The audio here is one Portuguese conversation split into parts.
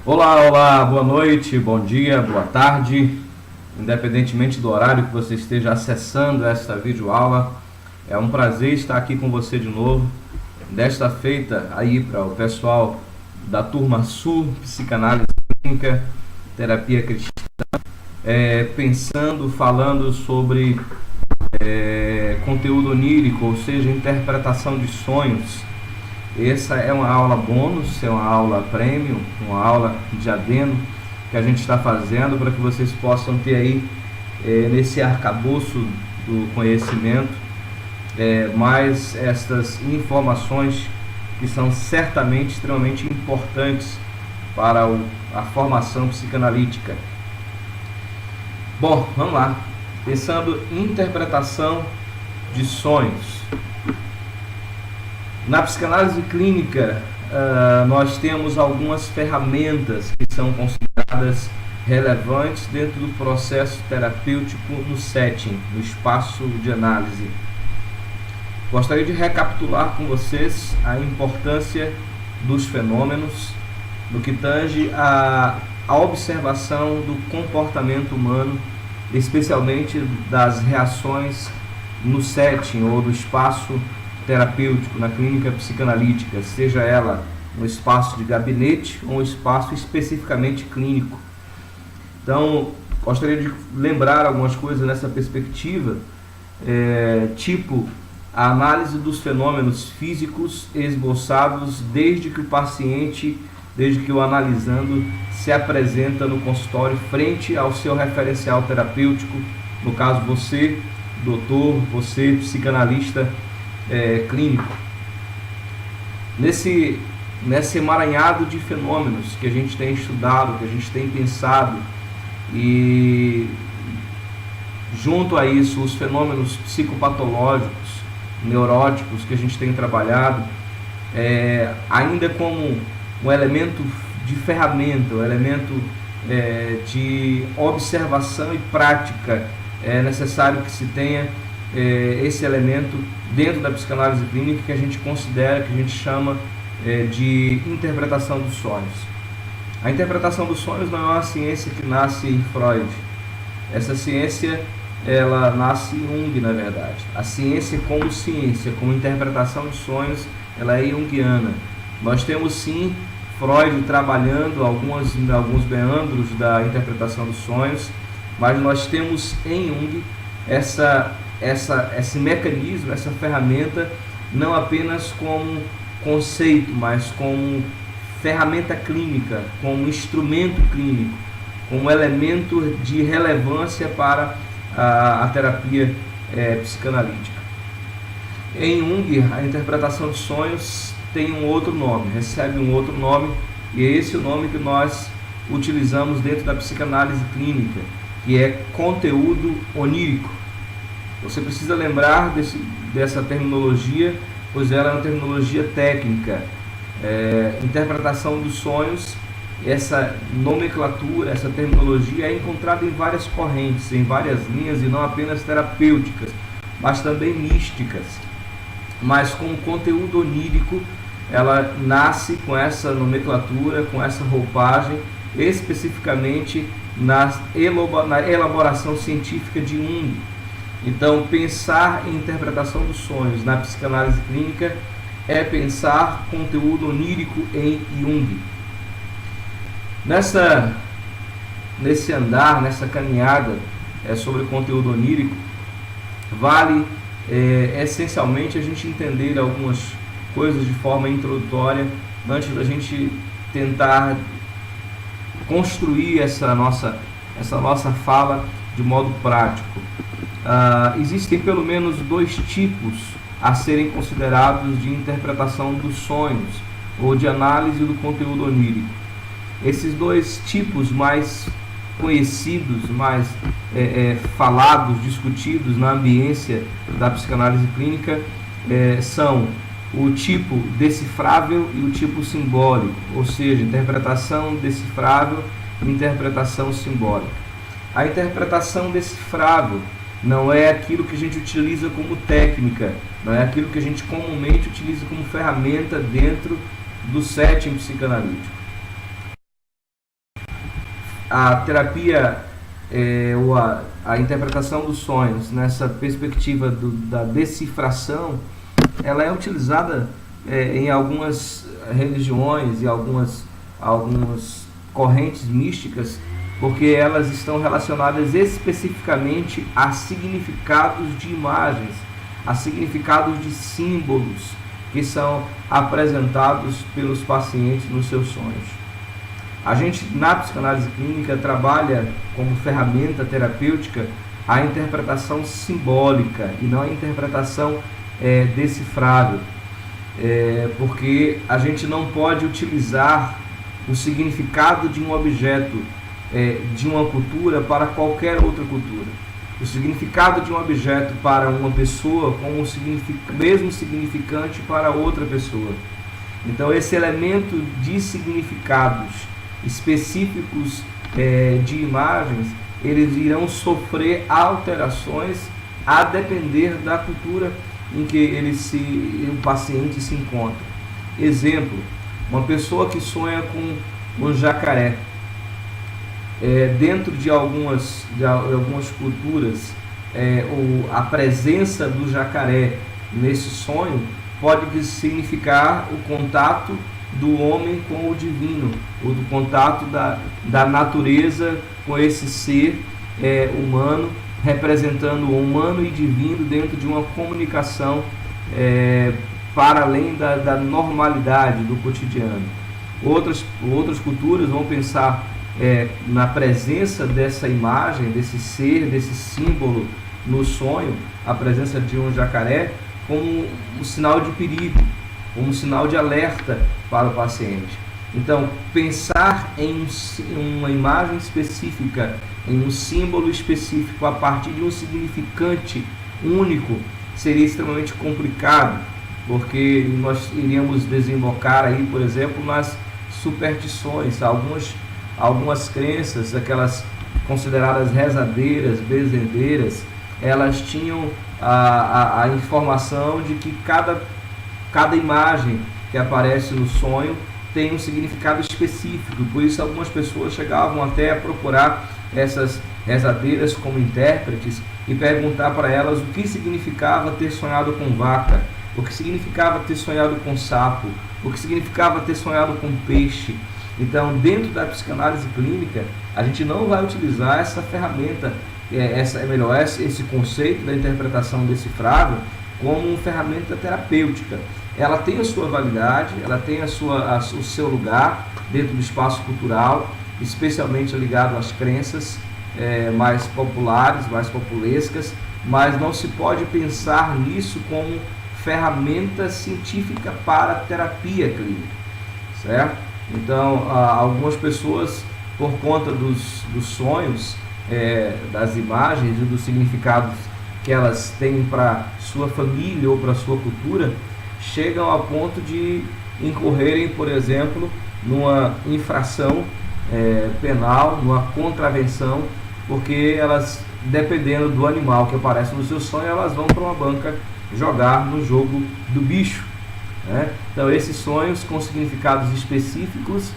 Olá, olá, boa noite, bom dia, boa tarde, independentemente do horário que você esteja acessando esta videoaula. É um prazer estar aqui com você de novo, desta feita aí para o pessoal da turma Sul, Psicanálise Clínica, Terapia Cristã, falando sobre conteúdo onírico, ou seja, interpretação de sonhos. Essa é uma aula bônus, é uma aula premium, uma aula de adendo que a gente está fazendo para que vocês possam ter aí nesse arcabouço do conhecimento mais estas informações que são certamente extremamente importantes para a formação psicanalítica. Bom, vamos lá. Pensando em interpretação de sonhos. Na psicanálise clínica, nós temos algumas ferramentas que são consideradas relevantes dentro do processo terapêutico no setting, no espaço de análise. Gostaria de recapitular com vocês a importância dos fenômenos no que tange a observação do comportamento humano, especialmente das reações no setting ou no espaço terapêutico, na clínica psicanalítica, seja ela no espaço de gabinete ou um espaço especificamente clínico. Então, gostaria de lembrar algumas coisas nessa perspectiva, tipo a análise dos fenômenos físicos esboçados desde que o analisando se apresenta no consultório frente ao seu referencial terapêutico, no caso você, doutor, você, psicanalista clínico. Nesse emaranhado de fenômenos que a gente tem estudado, que a gente tem pensado, e junto a isso os fenômenos psicopatológicos, neuróticos que a gente tem trabalhado, ainda como um elemento de ferramenta, um elemento de observação e prática, é necessário que se tenha esse elemento dentro da psicanálise clínica que a gente considera, que a gente chama de interpretação dos sonhos. A interpretação dos sonhos não é uma ciência que nasce em Freud. Essa ciência, ela nasce em Jung, na verdade. A ciência, como interpretação de sonhos, ela é junguiana. Nós temos esse Freud trabalhando alguns meandros da interpretação dos sonhos, mas nós temos em Jung esse mecanismo, essa ferramenta, não apenas como conceito, mas como ferramenta clínica, como instrumento clínico, como elemento de relevância para a terapia psicanalítica. Em Jung, a interpretação de sonhos tem um outro nome, recebe um outro nome, e é esse o nome que nós utilizamos dentro da psicanálise clínica, que é conteúdo onírico. Você precisa lembrar dessa terminologia, pois ela é uma terminologia técnica. Interpretação dos sonhos, essa nomenclatura, essa terminologia é encontrada em várias correntes, em várias linhas, e não apenas terapêuticas, mas também místicas. Mas com o conteúdo onírico, ela nasce com essa nomenclatura, com essa roupagem, especificamente na elaboração científica de Jung. Então, pensar em interpretação dos sonhos na psicanálise clínica é pensar conteúdo onírico em Jung. Nesse andar, nessa caminhada sobre conteúdo onírico, vale essencialmente a gente entender algumas coisas de forma introdutória antes da gente tentar construir essa nossa fala de modo prático. Existem pelo menos dois tipos a serem considerados de interpretação dos sonhos ou de análise do conteúdo onírico. Esses dois tipos mais conhecidos, mais falados, discutidos na ambiência da psicanálise clínica são o tipo decifrável e o tipo simbólico, ou seja, interpretação decifrável e interpretação simbólica. A interpretação decifrável não é aquilo que a gente utiliza como técnica, não é aquilo que a gente comumente utiliza como ferramenta dentro do setting psicanalítico. a terapia ou a interpretação dos sonhos nessa perspectiva da decifração, ela é utilizada em algumas religiões e algumas correntes místicas, porque elas estão relacionadas especificamente a significados de imagens, a significados de símbolos que são apresentados pelos pacientes nos seus sonhos. A gente, na psicanálise clínica, trabalha como ferramenta terapêutica a interpretação simbólica e não a interpretação decifrável, porque a gente não pode utilizar o significado de um objeto de uma cultura para qualquer outra cultura. O significado de um objeto para uma pessoa como o mesmo significante para outra pessoa. Então, esse elemento de significados específicos de imagens, eles irão sofrer alterações a depender da cultura em que o paciente se encontra. Exemplo, uma pessoa que sonha com um jacaré. Dentro de algumas culturas, a presença do jacaré nesse sonho pode significar o contato do homem com o divino, ou do contato da natureza com esse ser humano, representando o humano e divino dentro de uma comunicação para além da normalidade do cotidiano. Outras culturas vão pensar na presença dessa imagem, desse ser, desse símbolo no sonho, a presença de um jacaré, como um sinal de perigo, como um sinal de alerta para o paciente. Então, pensar em uma imagem específica, em um símbolo específico, a partir de um significante único, seria extremamente complicado, porque nós iríamos desembocar aí, por exemplo, nas superstições, algumas crenças, aquelas consideradas rezadeiras, benzedeiras, elas tinham a informação de que cada imagem que aparece no sonho tem um significado específico. Por isso algumas pessoas chegavam até a procurar essas rezadeiras como intérpretes e perguntar para elas o que significava ter sonhado com vaca, o que significava ter sonhado com sapo, o que significava ter sonhado com peixe. Então, dentro da psicanálise clínica, a gente não vai utilizar essa ferramenta, esse conceito da interpretação decifrável como uma ferramenta terapêutica. Ela tem a sua validade, ela tem o seu lugar dentro do espaço cultural, especialmente ligado às crenças mais populares, mais populescas, mas não se pode pensar nisso como ferramenta científica para terapia clínica, certo? Então, algumas pessoas, por conta dos sonhos, das imagens e dos significados que elas têm para sua família ou para sua cultura, chegam a ponto de incorrerem, por exemplo, numa infração penal, numa contravenção, porque elas, dependendo do animal que aparece no seu sonho, elas vão para uma banca jogar no jogo do bicho. Então, esses sonhos com significados específicos,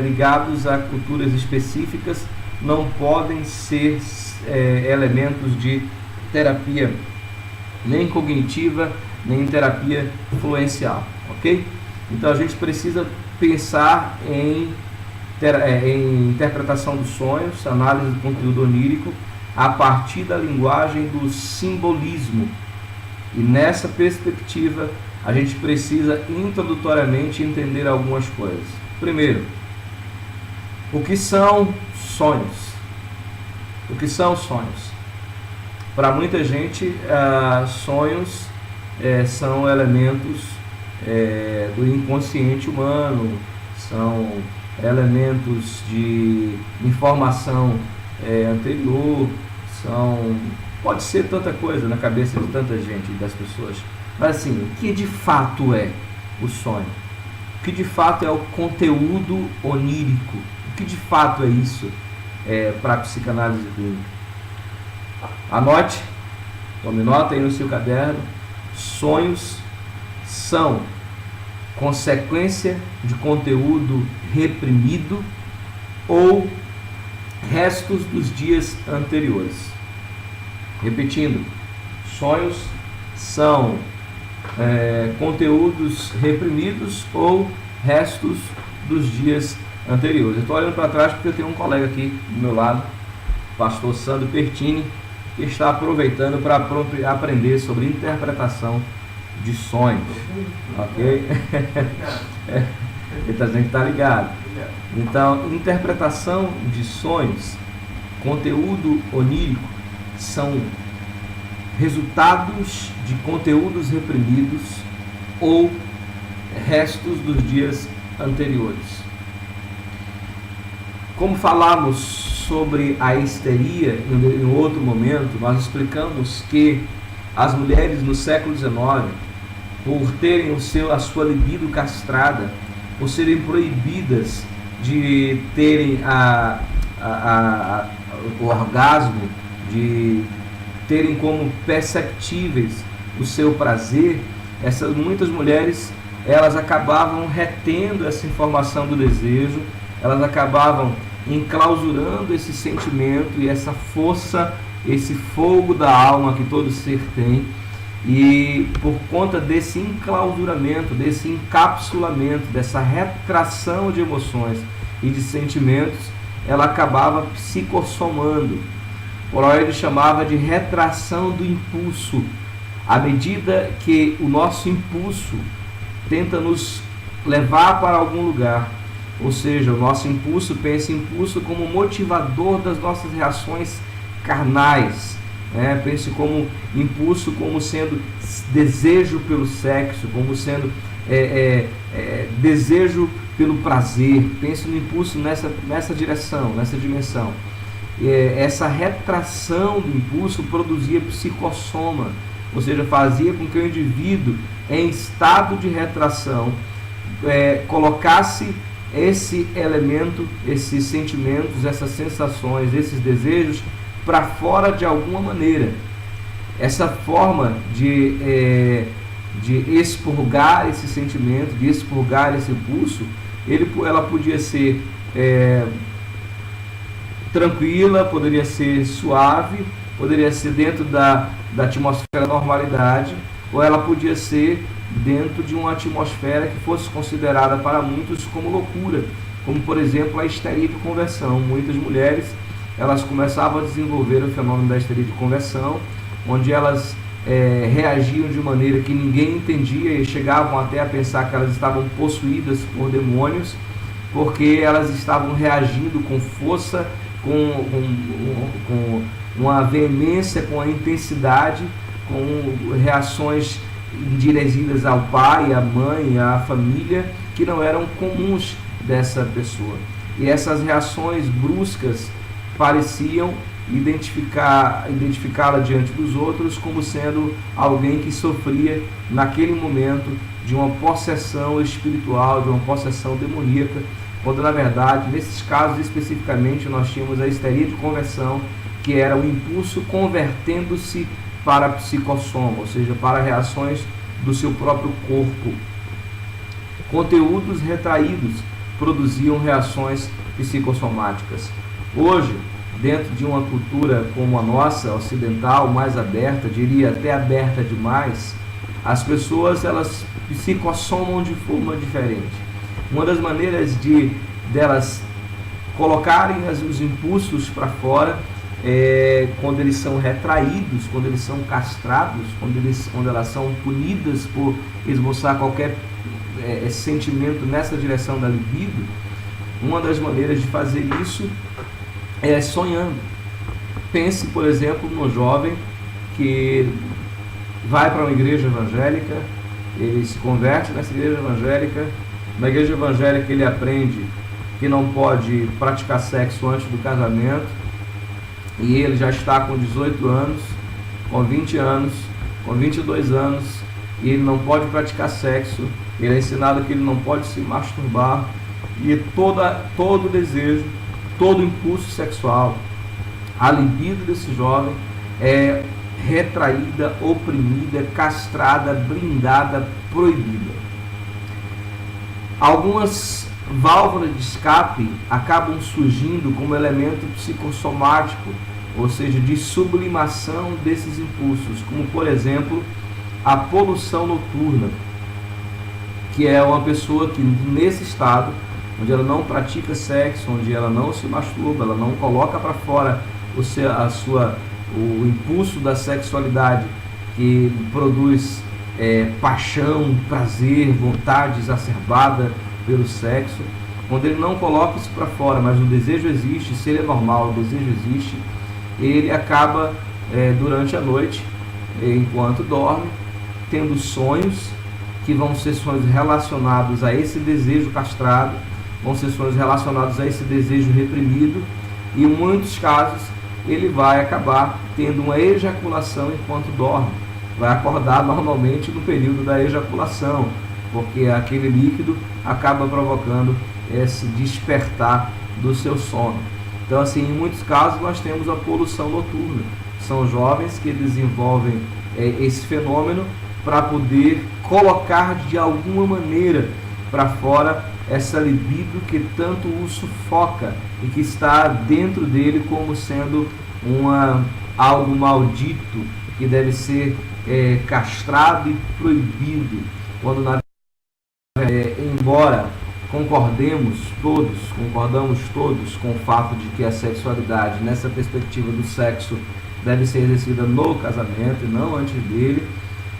ligados a culturas específicas, não podem ser elementos de terapia nem cognitiva, nem terapia influencial, ok? Então, a gente precisa pensar em interpretação dos sonhos, análise do conteúdo onírico, a partir da linguagem do simbolismo. E nessa perspectiva, a gente precisa introdutoriamente entender algumas coisas. Primeiro, o que são sonhos? O que são sonhos? Para muita gente, sonhos são elementos do inconsciente humano, são elementos de informação anterior, pode ser tanta coisa na cabeça de tanta gente, das pessoas. Mas assim, o que de fato é o sonho? O que de fato é o conteúdo onírico? O que de fato é isso para a psicanálise clínica? Anote, tome nota aí no seu caderno. Sonhos são consequência de conteúdo reprimido ou restos dos dias anteriores. Repetindo, sonhos são conteúdos reprimidos ou restos dos dias anteriores. Eu estou olhando para trás porque eu tenho um colega aqui do meu lado, pastor Sandro Pertini, que está aproveitando para aprender sobre interpretação de sonhos. Ok? Ele tem que estar ligado. Então, interpretação de sonhos, conteúdo onírico, são resultados de conteúdos reprimidos ou restos dos dias anteriores. Como falamos sobre a histeria em outro momento, nós explicamos que as mulheres no século XIX, por terem a sua libido castrada, por serem proibidas de terem o orgasmo, de terem como perceptíveis o seu prazer, muitas mulheres elas acabavam retendo essa informação do desejo, elas acabavam enclausurando esse sentimento e essa força, esse fogo da alma que todo ser tem, e por conta desse enclausuramento, desse encapsulamento, dessa retração de emoções e de sentimentos, ela acabava psicossomando. Freud chamava de retração do impulso. À medida que o nosso impulso tenta nos levar para algum lugar, ou seja, o nosso impulso, pensa impulso como motivador das nossas reações carnais, pense como impulso como sendo desejo pelo sexo, como sendo desejo pelo prazer. Pense no impulso nessa direção, nessa dimensão. Essa retração do impulso produzia psicossoma, ou seja, fazia com que o indivíduo em estado de retração colocasse esse elemento, esses sentimentos, essas sensações, esses desejos para fora de alguma maneira. Essa forma de expurgar esse sentimento, de expurgar esse impulso, ela podia ser tranquila, poderia ser suave, poderia ser dentro da atmosfera da normalidade, ou ela podia ser dentro de uma atmosfera que fosse considerada para muitos como loucura, como por exemplo a histeria de conversão. Muitas mulheres elas começavam a desenvolver o fenômeno da histeria de conversão, onde elas reagiam de maneira que ninguém entendia e chegavam até a pensar que elas estavam possuídas por demônios, porque elas estavam reagindo com força, com uma veemência, com a intensidade, com reações dirigidas ao pai, à mãe, à família, que não eram comuns dessa pessoa. E essas reações bruscas pareciam identificá-la diante dos outros como sendo alguém que sofria naquele momento de uma possessão espiritual, de uma possessão demoníaca, quando na verdade, nesses casos especificamente, nós tínhamos a histeria de conversão, que era o impulso convertendo-se para psicossoma, ou seja, para reações do seu próprio corpo. Conteúdos retraídos produziam reações psicossomáticas. Hoje, dentro de uma cultura como a nossa, ocidental, mais aberta, diria até aberta demais, as pessoas elas psicossomam de forma diferente. Uma das maneiras delas colocarem os impulsos para fora quando eles são retraídos, quando eles são castrados, quando elas são punidas por esboçar qualquer sentimento nessa direção da libido. Uma das maneiras de fazer isso é sonhando. Pense, por exemplo, no jovem que vai para uma igreja evangélica, ele se converte nessa igreja evangélica. Na igreja evangélica ele aprende que não pode praticar sexo antes do casamento, e ele já está com 18 anos, com 20 anos, com 22 anos, e ele não pode praticar sexo. Ele é ensinado que ele não pode se masturbar, e todo desejo, todo impulso sexual, a libido desse jovem é retraída, oprimida, castrada, blindada, proibida. Algumas válvulas de escape acabam surgindo como elemento psicossomático, ou seja, de sublimação desses impulsos, como por exemplo a poluição noturna, que é uma pessoa que nesse estado, onde ela não pratica sexo, onde ela não se masturba, ela não coloca para fora o impulso da sexualidade que produz paixão, prazer, vontade exacerbada pelo sexo. Quando ele não coloca isso para fora, mas o desejo existe, se ele é normal, o desejo existe, ele acaba durante a noite, enquanto dorme, tendo sonhos que vão ser sonhos relacionados a esse desejo castrado, vão ser sonhos relacionados a esse desejo reprimido, e em muitos casos ele vai acabar tendo uma ejaculação enquanto dorme. Vai acordar normalmente no período da ejaculação, porque aquele líquido acaba provocando esse despertar do seu sono. Então, assim, em muitos casos nós temos a poluição noturna. São jovens que desenvolvem esse fenômeno para poder colocar de alguma maneira para fora essa libido que tanto o sufoca e que está dentro dele como sendo algo maldito que deve ser castrado e proibido, quando embora concordamos todos com o fato de que a sexualidade, nessa perspectiva do sexo, deve ser exercida no casamento e não antes dele,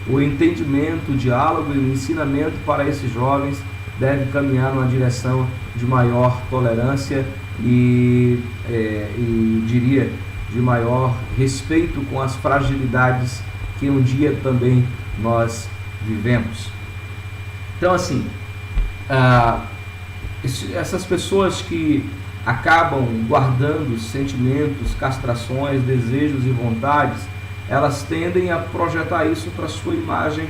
o entendimento, o diálogo e o ensinamento para esses jovens deve caminhar numa direção de maior tolerância e diria, de maior respeito com as fragilidades que um dia também nós vivemos. Então, assim, essas pessoas que acabam guardando sentimentos, castrações, desejos e vontades, elas tendem a projetar isso para a sua imagem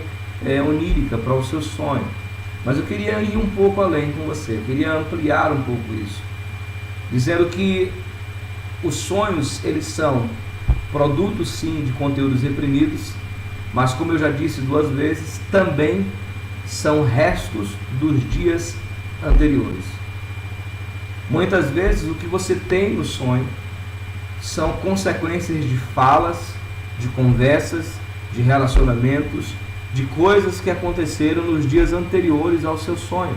onírica, para o seu sonho. Mas eu queria ir um pouco além com você, eu queria ampliar um pouco isso, dizendo que os sonhos, eles são produtos sim de conteúdos reprimidos, mas como eu já disse 2 vezes, também são restos dos dias anteriores. Muitas vezes o que você tem no sonho são consequências de falas, de conversas, de relacionamentos, de coisas que aconteceram nos dias anteriores ao seu sonho.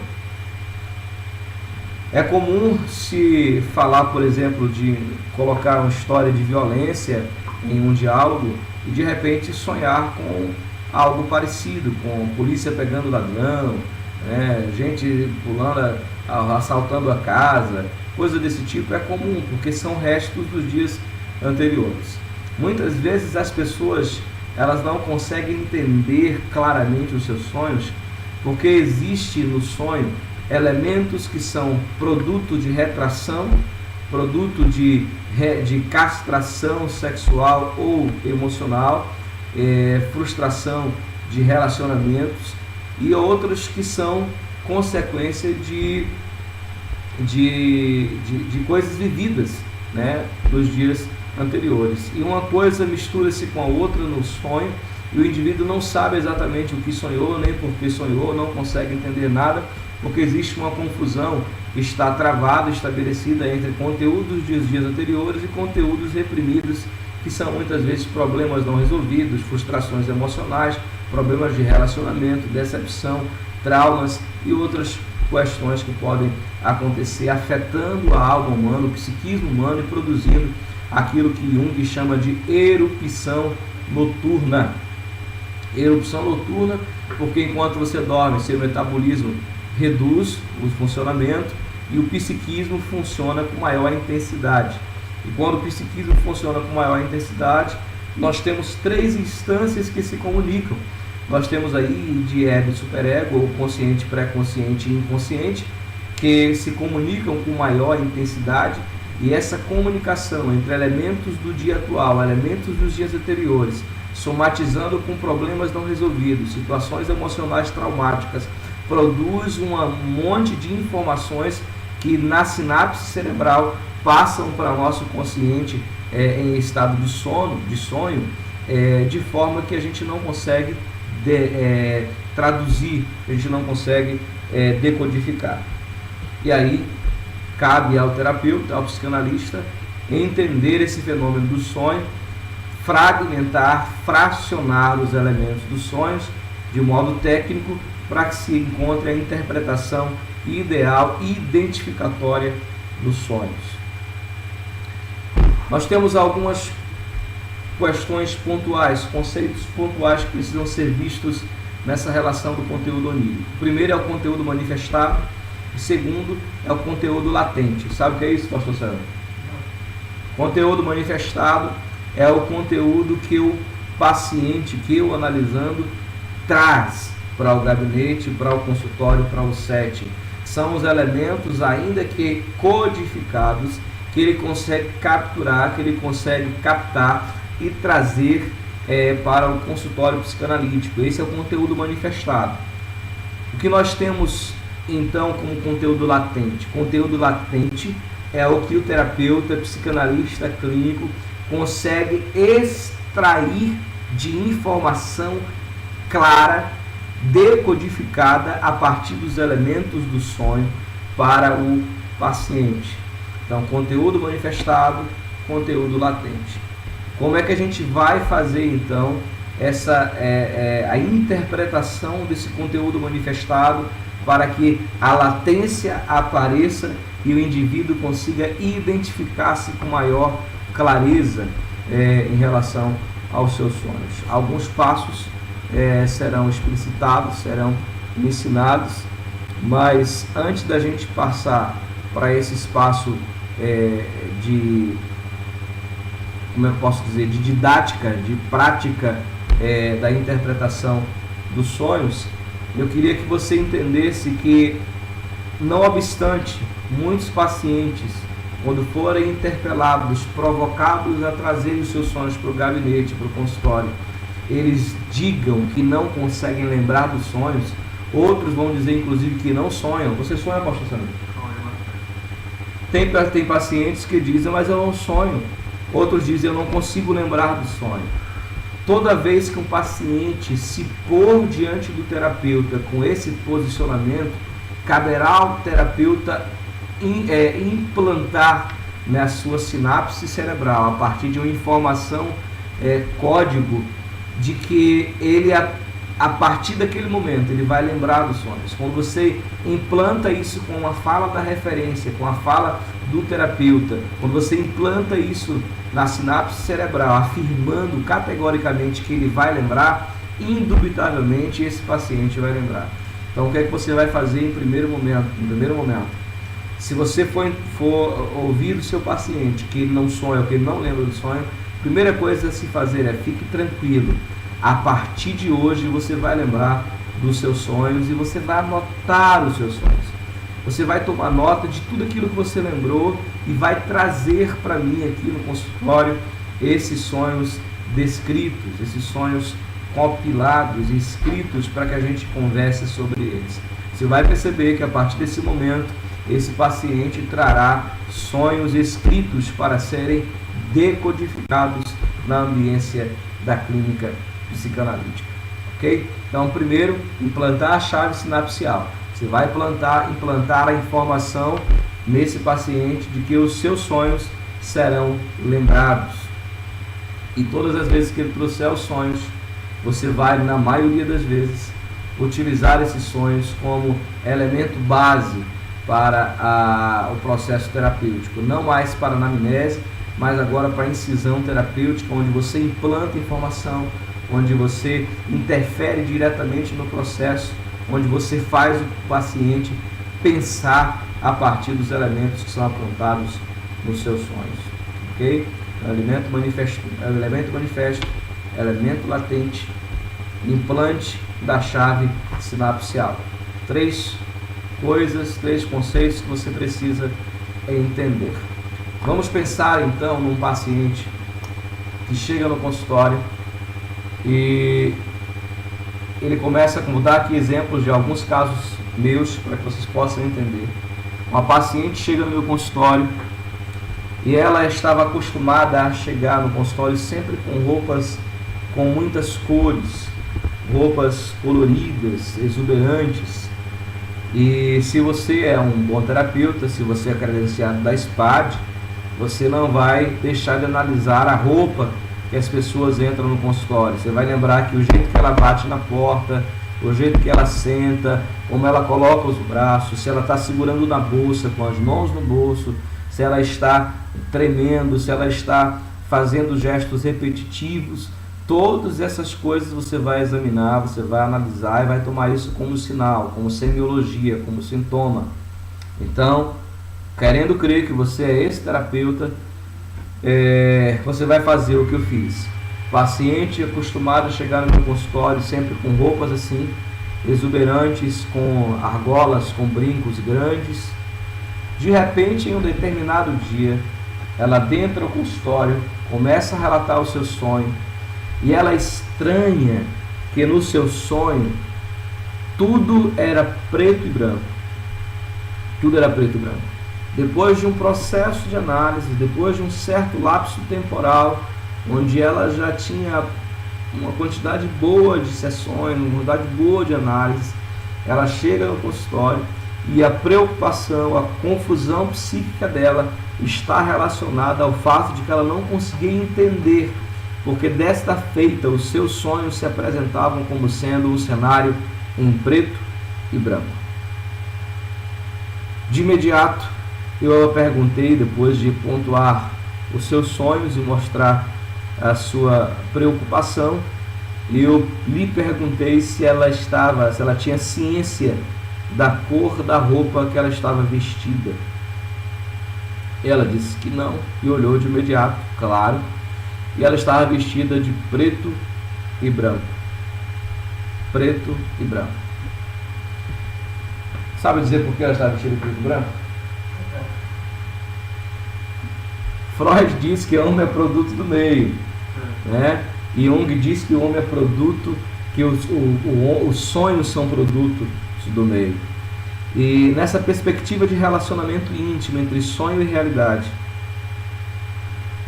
É comum se falar, por exemplo, de colocar uma história de violência em um diálogo e de repente sonhar com algo parecido, com polícia pegando ladrão, gente pulando, assaltando a casa, coisa desse tipo. É comum, porque são restos dos dias anteriores. Muitas vezes as pessoas elas não conseguem entender claramente os seus sonhos, porque existe no sonho elementos que são produto de retração, produto de castração sexual ou emocional, frustração de relacionamentos, e outros que são consequência de coisas vividas, nos dias anteriores. E uma coisa mistura-se com a outra no sonho, e o indivíduo não sabe exatamente o que sonhou, nem por que sonhou, não consegue entender nada, porque existe uma confusão que está travada, estabelecida entre conteúdos dos dias anteriores e conteúdos reprimidos, que são muitas vezes problemas não resolvidos, frustrações emocionais, problemas de relacionamento, decepção, traumas e outras questões que podem acontecer, afetando a alma humana, o psiquismo humano, e produzindo aquilo que Jung chama de erupção noturna. Erupção noturna, porque enquanto você dorme, seu metabolismo reduz o funcionamento e o psiquismo funciona com maior intensidade. E quando o psiquismo funciona com maior intensidade, nós temos 3 instâncias que se comunicam. Nós temos aí de ego e superego, ou consciente, pré-consciente e inconsciente, que se comunicam com maior intensidade, e essa comunicação entre elementos do dia atual, elementos dos dias anteriores, somatizando com problemas não resolvidos, situações emocionais traumáticas, produz um monte de informações que na sinapse cerebral passam para o nosso consciente em estado de sonho, de forma que a gente não consegue traduzir, a gente não consegue decodificar. E aí cabe ao terapeuta, ao psicanalista, entender esse fenômeno do sonho, fragmentar, fracionar os elementos dos sonhos de modo técnico para que se encontre a interpretação ideal e identificatória dos sonhos. Nós temos algumas questões pontuais, conceitos pontuais que precisam ser vistos nessa relação do conteúdo onírico. O primeiro é o conteúdo manifestado, o segundo é o conteúdo latente. Sabe o que é isso, pastor Sérgio? Conteúdo manifestado é o conteúdo que o paciente, que eu analisando, traz para o gabinete, para o consultório, para o setting. São os elementos, ainda que codificados, que ele consegue capturar, que ele consegue captar e trazer para o consultório psicanalítico. Esse é o conteúdo manifestado. O que nós temos então como conteúdo latente? Conteúdo latente é o que o terapeuta, psicanalista clínico consegue extrair de informação clara, decodificada a partir dos elementos do sonho para o paciente. Então, conteúdo manifestado, conteúdo latente. Como é que a gente vai fazer então a interpretação desse conteúdo manifestado para que a latência apareça e o indivíduo consiga identificar-se com maior clareza em relação aos seus sonhos? Alguns passos serão explicitados, serão ensinados, mas antes da gente passar para esse espaço de, como eu posso dizer, de didática, de prática da interpretação dos sonhos, eu queria que você entendesse que, não obstante muitos pacientes, quando forem interpelados, provocados a trazerem os seus sonhos para o gabinete, para o consultório, eles digam que não conseguem lembrar dos sonhos, outros vão dizer inclusive que não sonham. Você sonha, pastor Sandro? Tem pacientes que dizem, mas eu não sonho. Outros dizem, eu não consigo lembrar do sonho. Toda vez que um paciente se pôr diante do terapeuta com esse posicionamento, caberá ao terapeuta implantar na sua sinapse cerebral, a partir de uma informação, código, de que ele, a partir daquele momento, ele vai lembrar dos sonhos. Quando você implanta isso com a fala da referência, com a fala do terapeuta, quando você implanta isso na sinapse cerebral, afirmando categoricamente que ele vai lembrar, indubitavelmente esse paciente vai lembrar. Então, o que é que você vai fazer em primeiro momento? Se você for ouvir o seu paciente que ele não sonha, ou que ele não lembra do sonho, a primeira coisa a se fazer fique tranquilo. A partir de hoje você vai lembrar dos seus sonhos e você vai anotar os seus sonhos. Você vai tomar nota de tudo aquilo que você lembrou e vai trazer para mim aqui no consultório esses sonhos descritos, esses sonhos compilados, escritos, para que a gente converse sobre eles. Você vai perceber que a partir desse momento esse paciente trará sonhos escritos para serem decodificados na ambiência da clínica psicanalítica. Ok? Então, primeiro, implantar a chave sinapsial. Você vai implantar a informação nesse paciente de que os seus sonhos serão lembrados. E todas as vezes que ele trouxer os sonhos, você vai, na maioria das vezes, utilizar esses sonhos como elemento base para o processo terapêutico. Não mais para a anamnese, mas agora para a incisão terapêutica, onde você implanta informação, onde você interfere diretamente no processo, onde você faz o paciente pensar a partir dos elementos que são apontados nos seus sonhos. Ok? Elemento manifesto, elemento latente, implante da chave sinapsial. Três conceitos que você precisa entender. Vamos pensar então num paciente que chega no consultório e ele começa, vou dar aqui exemplos de alguns casos meus para que vocês possam entender. Uma paciente chega no meu consultório e ela estava acostumada a chegar no consultório sempre com roupas com muitas cores, roupas coloridas, exuberantes. E se você é um bom terapeuta, se você é credenciado da SPAD, você não vai deixar de analisar a roupa que as pessoas entram no consultório. Você vai lembrar que o jeito que ela bate na porta, o jeito que ela senta, como ela coloca os braços, se ela está segurando na bolsa, com as mãos no bolso, se ela está tremendo, se ela está fazendo gestos repetitivos, todas essas coisas você vai examinar, você vai analisar e vai tomar isso como sinal, como semiologia, como sintoma. Então, querendo crer que você é esse terapeuta, você vai fazer o que eu fiz. Paciente acostumado a chegar no meu consultório sempre com roupas assim, exuberantes, com argolas, com brincos grandes. De repente, em um determinado dia, ela adentra o consultório, começa a relatar o seu sonho, e ela estranha que no seu sonho tudo era preto e branco. Tudo era preto e branco. Depois de um processo de análise, depois de um certo lapso temporal, onde ela já tinha uma quantidade boa de sessões, uma quantidade boa de análise, ela chega no consultório e a preocupação, a confusão psíquica dela está relacionada ao fato de que ela não conseguia entender, porque desta feita os seus sonhos se apresentavam como sendo um cenário em preto e branco. De imediato, eu a perguntei, depois de pontuar os seus sonhos e mostrar a sua preocupação, eu lhe perguntei se ela tinha ciência da cor da roupa que ela estava vestida. Ela disse que não e olhou de imediato, claro, e ela estava vestida de preto e branco. Preto e branco. Sabe dizer por que ela estava vestida de preto e branco? Freud diz que o homem é produto do meio, né? E Jung diz que o homem é produto, que os sonhos são produto do meio. E nessa perspectiva de relacionamento íntimo entre sonho e realidade,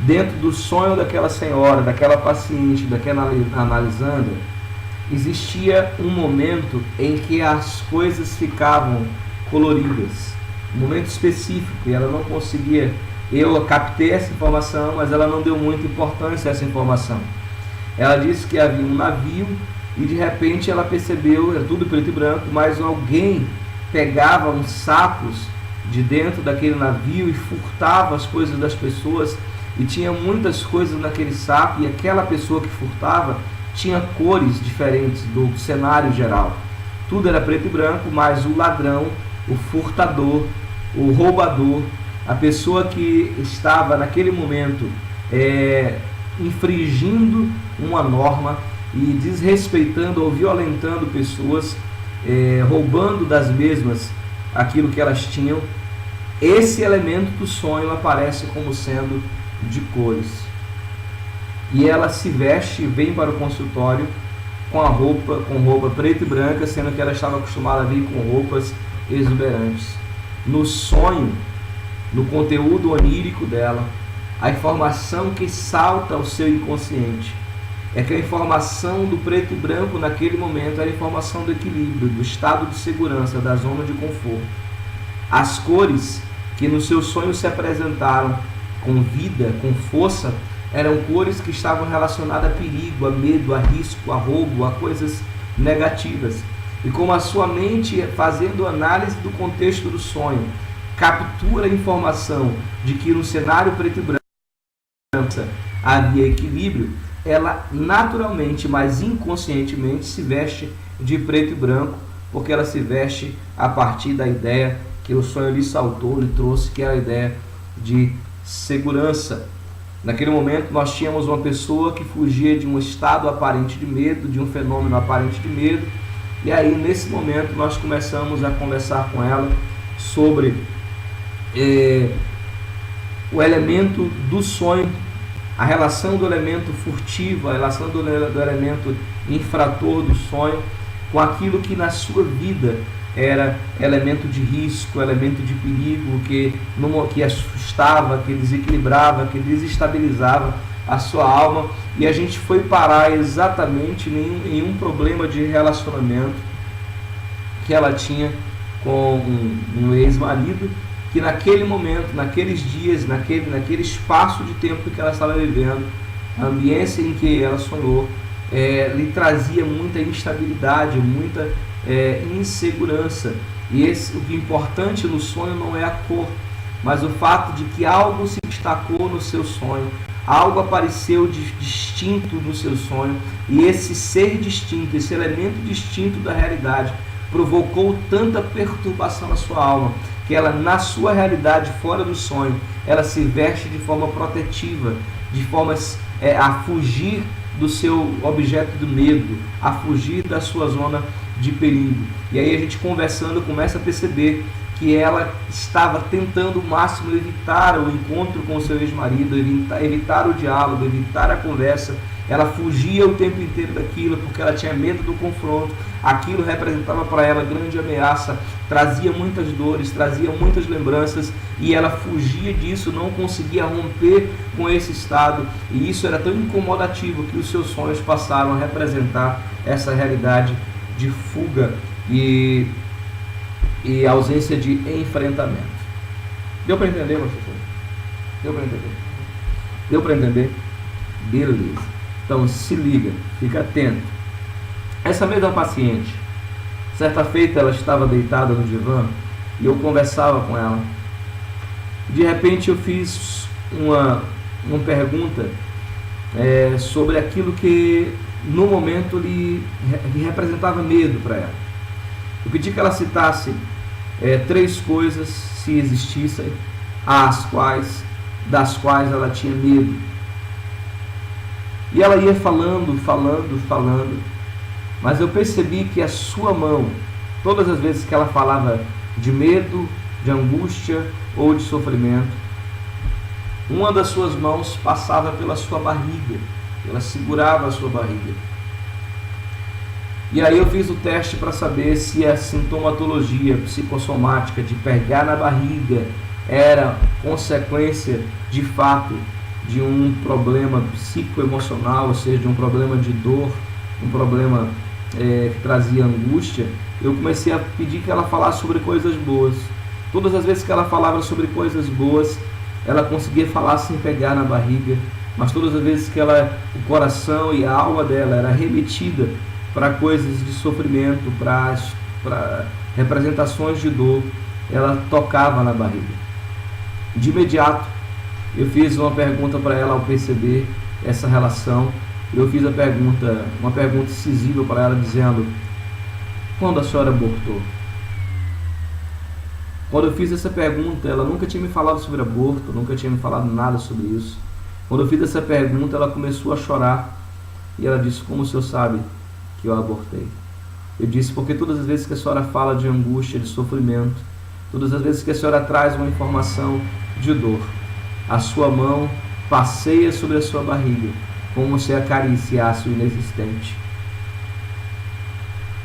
dentro do sonho daquela senhora, daquela paciente, daquela analisanda, existia um momento em que as coisas ficavam coloridas, um momento específico, e ela não conseguia. Eu captei essa informação, mas ela não deu muita importância a essa informação. Ela disse que havia um navio e de repente ela percebeu, era tudo preto e branco, mas alguém pegava uns sacos de dentro daquele navio e furtava as coisas das pessoas, e tinha muitas coisas naquele saco, e aquela pessoa que furtava tinha cores diferentes do cenário geral. Tudo era preto e branco, mas o ladrão, o furtador, o roubador, a pessoa que estava naquele momento infringindo uma norma e desrespeitando ou violentando pessoas, roubando das mesmas aquilo que elas tinham, esse elemento do sonho aparece como sendo de cores. E ela se veste e vem para o consultório com roupa preta e branca, sendo que ela estava acostumada a vir com roupas exuberantes. No sonho, no conteúdo onírico dela, a informação que salta ao seu inconsciente é que a informação do preto e branco naquele momento era a informação do equilíbrio, do estado de segurança, da zona de conforto. As cores que no seu sonho se apresentaram com vida, com força, eram cores que estavam relacionadas a perigo, a medo, a risco, a roubo, a coisas negativas. E como a sua mente, fazendo análise do contexto do sonho, captura a informação de que no cenário preto e branco havia equilíbrio, ela naturalmente, mas inconscientemente, se veste de preto e branco, porque ela se veste a partir da ideia que o sonho lhe saltou, lhe trouxe, que era a ideia de segurança. Naquele momento nós tínhamos uma pessoa que fugia de um estado aparente de medo, de um fenômeno aparente de medo, e aí nesse momento nós começamos a conversar com ela sobre o elemento do sonho, a relação do elemento furtivo, a relação do elemento infrator do sonho com aquilo que na sua vida era elemento de risco, elemento de perigo, que assustava, que desequilibrava, que desestabilizava a sua alma. E a gente foi parar exatamente em um problema de relacionamento que ela tinha com um ex-marido, que naquele momento, naqueles dias, naquele espaço de tempo que ela estava vivendo, a ambiência em que ela sonhou, lhe trazia muita instabilidade, muita insegurança. E o que é importante no sonho não é a cor, mas o fato de que algo se destacou no seu sonho, algo apareceu distinto no seu sonho, e esse ser distinto, esse elemento distinto da realidade, provocou tanta perturbação na sua alma, que ela, na sua realidade, fora do sonho, ela se veste de forma protetiva, de forma a fugir do seu objeto do medo, a fugir da sua zona de perigo. E aí a gente conversando começa a perceber que ela estava tentando o máximo evitar o encontro com o seu ex-marido, evitar o diálogo, evitar a conversa. Ela fugia o tempo inteiro daquilo porque ela tinha medo do confronto. Aquilo representava para ela grande ameaça, trazia muitas dores, trazia muitas lembranças, e ela fugia disso, não conseguia romper com esse estado, e isso era tão incomodativo que os seus sonhos passaram a representar essa realidade de fuga e ausência de enfrentamento. Deu para entender, meu professor? Deu para entender? Deu para entender? Beleza. Então se liga, fica atento. Essa mesma paciente, certa feita ela estava deitada no divã e eu conversava com ela. De repente eu fiz uma pergunta sobre aquilo que no momento lhe representava medo para ela. Eu pedi que ela citasse 3 coisas, se existissem, das quais ela tinha medo. E ela ia falando, mas eu percebi que a sua mão, todas as vezes que ela falava de medo, de angústia ou de sofrimento, uma das suas mãos passava pela sua barriga, ela segurava a sua barriga. E aí eu fiz o teste para saber se a sintomatologia psicossomática de pegar na barriga era consequência de fato de um problema psicoemocional, ou seja, de um problema de dor, um problema que trazia angústia. Eu comecei a pedir que ela falasse sobre coisas boas. Todas as vezes que ela falava sobre coisas boas, ela conseguia falar sem pegar na barriga, mas todas as vezes que o coração e a alma dela era remetida para coisas de sofrimento, para representações de dor, ela tocava na barriga. De imediato, eu fiz uma pergunta para ela ao perceber essa relação. Eu fiz uma pergunta incisiva para ela, dizendo: quando a senhora abortou? Quando eu fiz essa pergunta, ela nunca tinha me falado sobre aborto, nunca tinha me falado nada sobre isso. Quando eu fiz essa pergunta, ela começou a chorar e ela disse: como o senhor sabe que eu abortei? Eu disse: porque todas as vezes que a senhora fala de angústia, de sofrimento, todas as vezes que a senhora traz uma informação de dor, a sua mão passeia sobre a sua barriga, como se acariciasse o inexistente.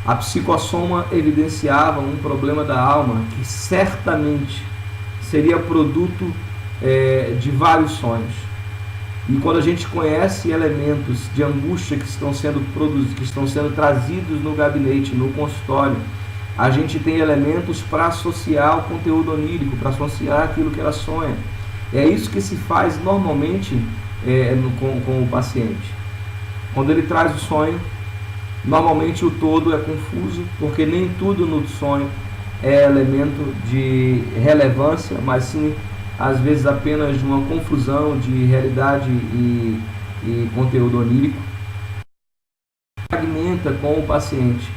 A psicossoma evidenciava um problema da alma que certamente seria produto de vários sonhos. E quando a gente conhece elementos de angústia que estão sendo produzidos, que estão sendo trazidos no gabinete, no consultório, a gente tem elementos para associar o conteúdo onírico, para associar aquilo que ela sonha. É isso que se faz normalmente com o paciente. Quando ele traz o sonho, normalmente o todo é confuso, porque nem tudo no sonho é elemento de relevância, mas sim, às vezes, apenas de uma confusão de realidade e conteúdo onírico. Fragmenta com o paciente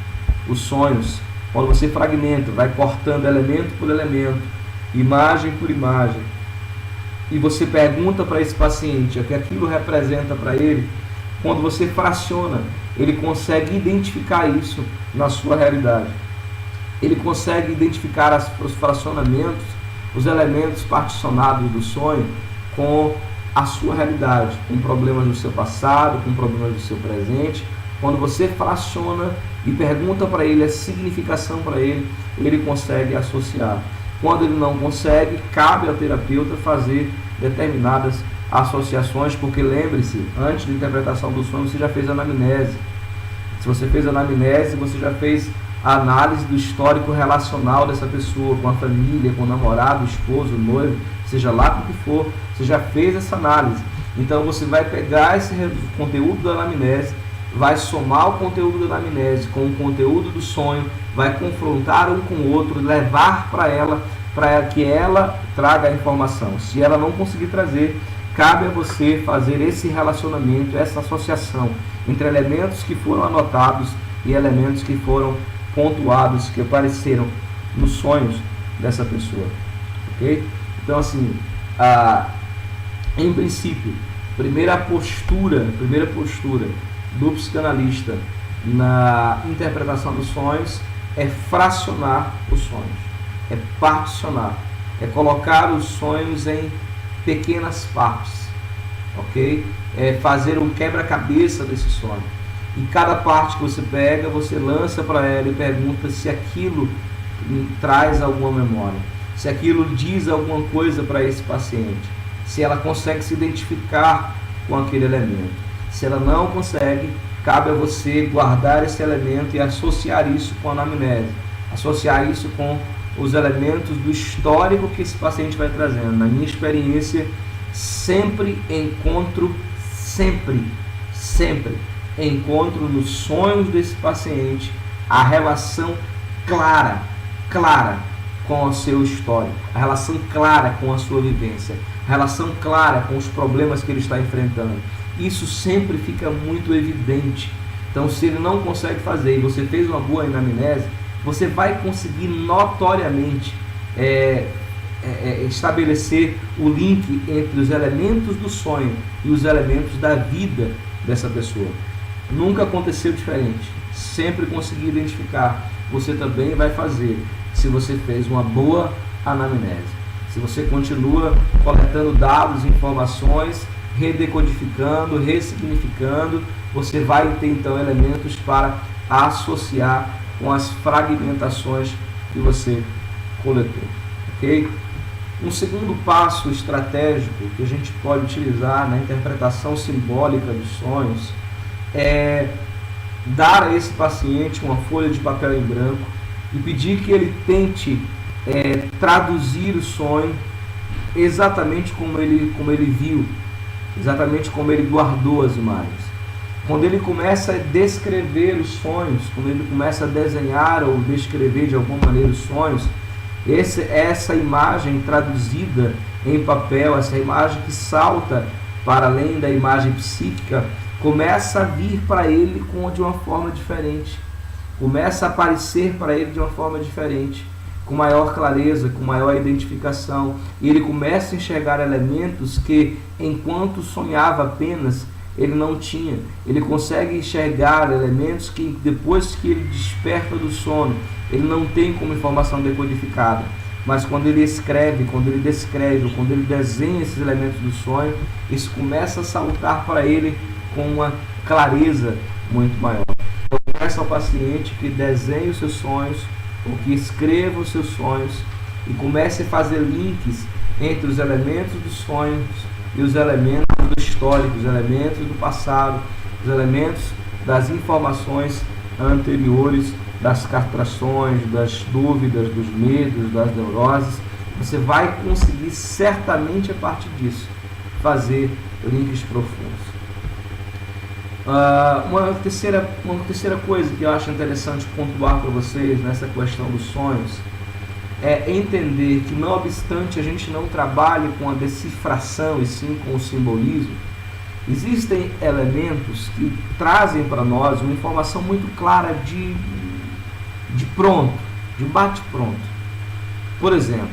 os sonhos. Quando você fragmenta, vai cortando elemento por elemento, imagem por imagem, e você pergunta para esse paciente o que aquilo representa para ele, quando você fraciona, ele consegue identificar isso na sua realidade. Ele consegue identificar os fracionamentos, os elementos particionados do sonho com a sua realidade, com problemas do seu passado, com problemas do seu presente. Quando você fraciona e pergunta para ele a significação para ele, ele consegue associar. Quando ele não consegue, cabe ao terapeuta fazer determinadas associações, porque lembre-se, antes da interpretação do sonho, você já fez anamnese. Se você fez anamnese, você já fez a análise do histórico relacional dessa pessoa, com a família, com o namorado, o esposo, o noivo, seja lá com o que for, você já fez essa análise. Então você vai pegar esse conteúdo da anamnese, vai somar o conteúdo da anamnese com o conteúdo do sonho, vai confrontar um com o outro, levar para que ela traga a informação. Se ela não conseguir trazer, cabe a você fazer esse relacionamento, essa associação entre elementos que foram anotados e elementos que foram pontuados, que apareceram nos sonhos dessa pessoa. Ok? Então, assim, em princípio, primeira postura do psicanalista na interpretação dos sonhos é fracionar os sonhos, é particionar, é colocar os sonhos em pequenas partes, ok? É fazer um quebra-cabeça desse sonho. E cada parte que você pega, você lança para ela e pergunta se aquilo traz alguma memória, se aquilo diz alguma coisa para esse paciente, se ela consegue se identificar com aquele elemento. Se ela não consegue, cabe a você guardar esse elemento e associar isso com a anamnese, associar isso com os elementos do histórico que esse paciente vai trazendo. Na minha experiência, sempre encontro nos sonhos desse paciente a relação clara com o seu histórico, a relação clara com a sua vivência, a relação clara com os problemas que ele está enfrentando. Isso sempre fica muito evidente. Então, se ele não consegue fazer e você fez uma boa anamnese, você vai conseguir notoriamente estabelecer o link entre os elementos do sonho e os elementos da vida dessa pessoa. Nunca aconteceu diferente. Sempre consegui identificar. Você também vai fazer se você fez uma boa anamnese. Se você continua coletando dados, informações, redecodificando, ressignificando, você vai ter então elementos para associar com as fragmentações que você coletou, ok? Um segundo passo estratégico que a gente pode utilizar na interpretação simbólica dos sonhos é dar a esse paciente uma folha de papel em branco e pedir que ele tente traduzir o sonho exatamente como ele viu, exatamente como ele guardou as imagens. Quando ele começa a descrever os sonhos, quando ele começa a desenhar ou descrever de alguma maneira os sonhos, essa imagem traduzida em papel, essa imagem que salta para além da imagem psíquica, começa a vir para ele de uma forma diferente, começa a aparecer para ele de uma forma diferente, com maior clareza, com maior identificação, e ele começa a enxergar elementos que, enquanto sonhava apenas, ele não tinha. Ele consegue enxergar elementos que, depois que ele desperta do sono, ele não tem como informação decodificada. Mas quando ele escreve, quando ele descreve, quando ele desenha esses elementos do sonho, isso começa a saltar para ele com uma clareza muito maior. Eu peço ao paciente que desenhe os seus sonhos, ou que escreva os seus sonhos, e comece a fazer links entre os elementos dos sonhos e os elementos do histórico, os elementos do passado, os elementos das informações anteriores, das castrações, das dúvidas, dos medos, das neuroses. Você vai conseguir certamente, a partir disso, fazer links profundos. Uma terceira coisa que eu acho interessante pontuar para vocês nessa questão dos sonhos é entender que, não obstante a gente não trabalhe com a decifração e sim com o simbolismo, existem elementos que trazem para nós uma informação muito clara de bate-pronto. Por exemplo,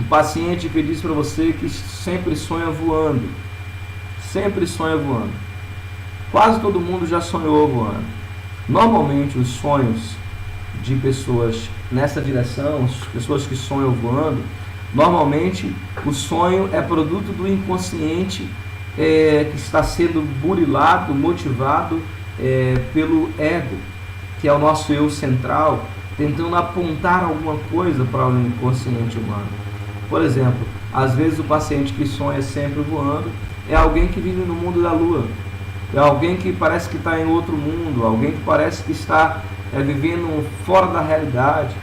um paciente que diz para você que sempre sonha voando. Quase todo mundo já sonhou voando. Normalmente os sonhos de pessoas nessa direção, as pessoas que sonham voando, normalmente o sonho é produto do inconsciente que está sendo burilado, motivado pelo ego, que é o nosso eu central, tentando apontar alguma coisa para o inconsciente humano. Por exemplo, às vezes o paciente que sonha sempre voando é alguém que vive no mundo da lua, é alguém que parece que está em outro mundo, alguém que parece que está é vivendo fora da realidade,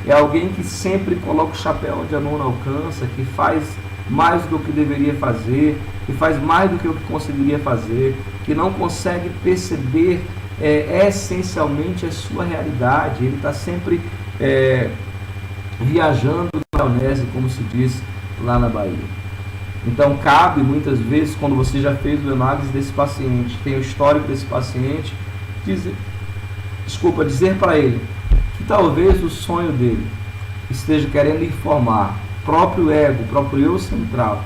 é alguém que sempre coloca o chapéu onde a mão não alcança, que faz mais do que deveria fazer, que faz mais do que o que conseguiria fazer, que não consegue perceber essencialmente a sua realidade. Ele está sempre viajando na maionese, como se diz lá na Bahia. Então cabe muitas vezes, quando você já fez o análise desse paciente, tem o histórico desse paciente, dizer para ele que talvez o sonho dele esteja querendo informar, próprio ego, próprio eu central,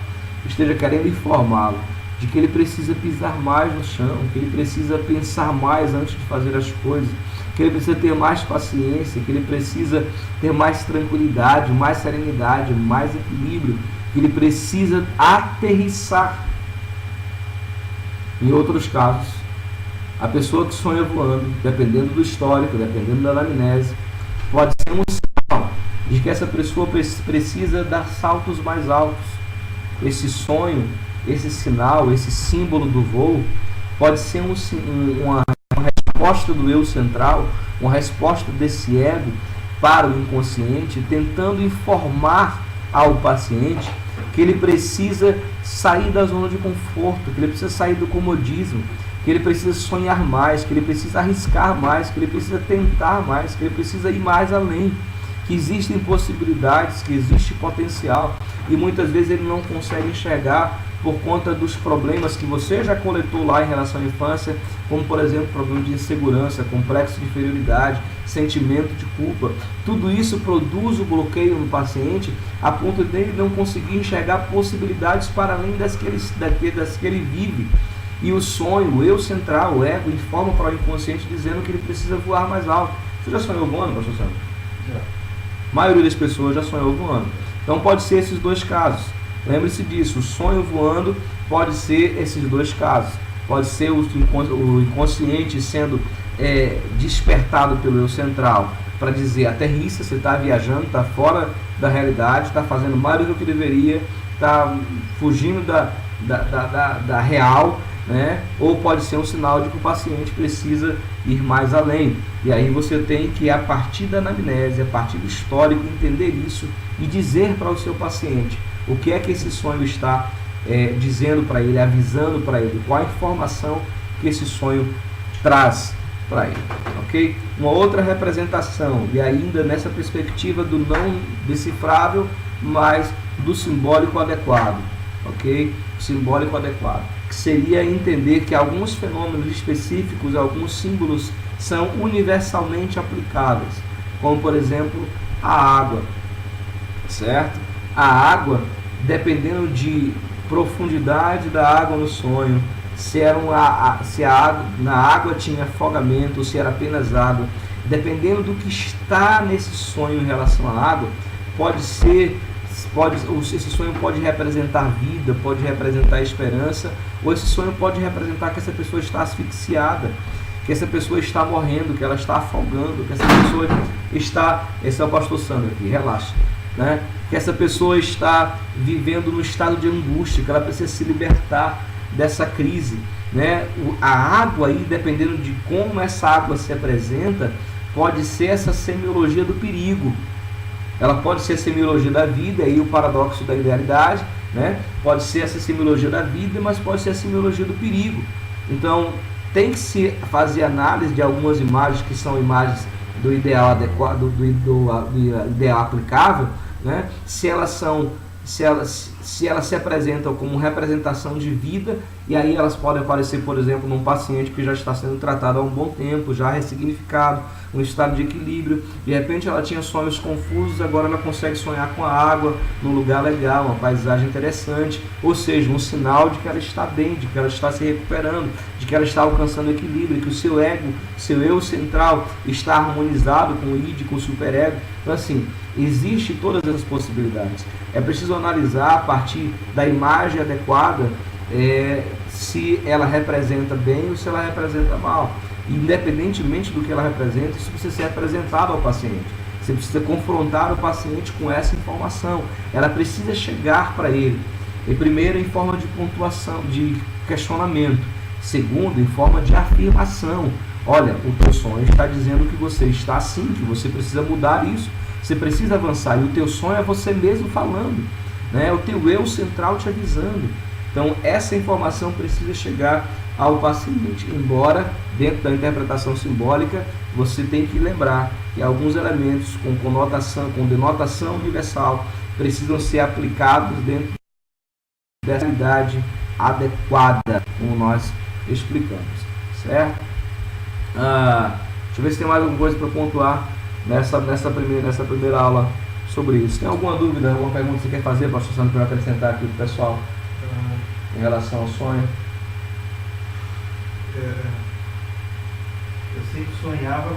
esteja querendo informá-lo de que ele precisa pisar mais no chão, que ele precisa pensar mais antes de fazer as coisas, que ele precisa ter mais paciência, que ele precisa ter mais tranquilidade, mais serenidade, mais equilíbrio, que ele precisa aterrissar. Em outros casos, a pessoa que sonha voando, dependendo do histórico, dependendo da anamnese, pode ser um sinal de que essa pessoa precisa dar saltos mais altos. Esse sonho, esse sinal, esse símbolo do voo, pode ser uma resposta do eu central, uma resposta desse ego para o inconsciente, tentando informar ao paciente que ele precisa sair da zona de conforto, que ele precisa sair do comodismo, que ele precisa sonhar mais, que ele precisa arriscar mais, que ele precisa tentar mais, que ele precisa ir mais além, que existem possibilidades, que existe potencial, e muitas vezes ele não consegue enxergar por conta dos problemas que você já coletou lá em relação à infância, como por exemplo problemas de insegurança, complexo de inferioridade, sentimento de culpa. Tudo isso produz o bloqueio no paciente a ponto dele não conseguir enxergar possibilidades para além das que ele vive. E o sonho, o eu central, o ego, informa para o inconsciente dizendo que ele precisa voar mais alto. Você já sonhou voando, pastor Sandro? Já. A maioria das pessoas já sonhou voando. Então pode ser esses dois casos. Lembre-se disso, o sonho voando pode ser esses dois casos. Pode ser o inconsciente sendo despertado pelo eu central para dizer: aterrissa, você está viajando, está fora da realidade, está fazendo mais do que deveria, está fugindo da real, né? Ou pode ser um sinal de que o paciente precisa ir mais além. E aí você tem que, a partir da anamnese, a partir do histórico, entender isso e dizer para o seu paciente o que é que esse sonho está dizendo para ele, avisando para ele, qual a informação que esse sonho traz para ele, ok? Uma outra representação, e ainda nessa perspectiva do não decifrável, mas do simbólico adequado, ok? Simbólico adequado, que seria entender que alguns fenômenos específicos, alguns símbolos são universalmente aplicáveis, como por exemplo a água, certo? A água, dependendo de profundidade da água no sonho, se na água tinha afogamento, se era apenas água, dependendo do que está nesse sonho em relação à água, esse sonho pode representar vida, pode representar esperança, ou esse sonho pode representar que essa pessoa está asfixiada, que essa pessoa está morrendo, que ela está afogando, que essa pessoa está... Esse é o pastor Sandro aqui, relaxa, né? Que essa pessoa está vivendo num estado de angústia, que ela precisa se libertar dessa crise, né? A água aí, dependendo de como essa água se apresenta, pode ser essa semiologia do perigo. Ela pode ser a semiologia da vida, aí o paradoxo da idealidade, né? Pode ser essa semiologia da vida, mas pode ser a semiologia do perigo. Então, tem que se fazer análise de algumas imagens que são imagens do ideal adequado, do ideal aplicável, né? Se elas se apresentam como representação de vida, e aí elas podem aparecer, por exemplo, num paciente que já está sendo tratado há um bom tempo, já ressignificado, um estado de equilíbrio. De repente ela tinha sonhos confusos, agora ela consegue sonhar com a água, num lugar legal, uma paisagem interessante, ou seja, um sinal de que ela está bem, de que ela está se recuperando, de que ela está alcançando equilíbrio, que o seu ego, seu eu central está harmonizado com o id, com o superego. Então assim, existe todas essas possibilidades. É preciso analisar a partir da imagem adequada se ela representa bem ou se ela representa mal. Independentemente do que ela representa, isso precisa ser apresentado ao paciente. Você precisa confrontar o paciente com essa informação. Ela precisa chegar para ele. E primeiro, em forma de pontuação, de questionamento. Segundo, em forma de afirmação. olha, o teu sonho está dizendo que você está assim, que você precisa mudar isso, você precisa avançar, e o teu sonho é você mesmo falando, né? O teu eu central te avisando. Então essa informação precisa chegar ao paciente, embora dentro da interpretação simbólica você tem que lembrar que alguns elementos com conotação, com denotação universal precisam ser aplicados dentro dessa realidade adequada, como nós explicamos, certo? Deixa eu ver se tem mais alguma coisa para pontuar nessa primeira aula sobre isso. Tem alguma dúvida, alguma pergunta que você quer fazer, pastor Sandro, para eu acrescentar aqui para o pessoal em relação ao sonho? Eu sempre sonhava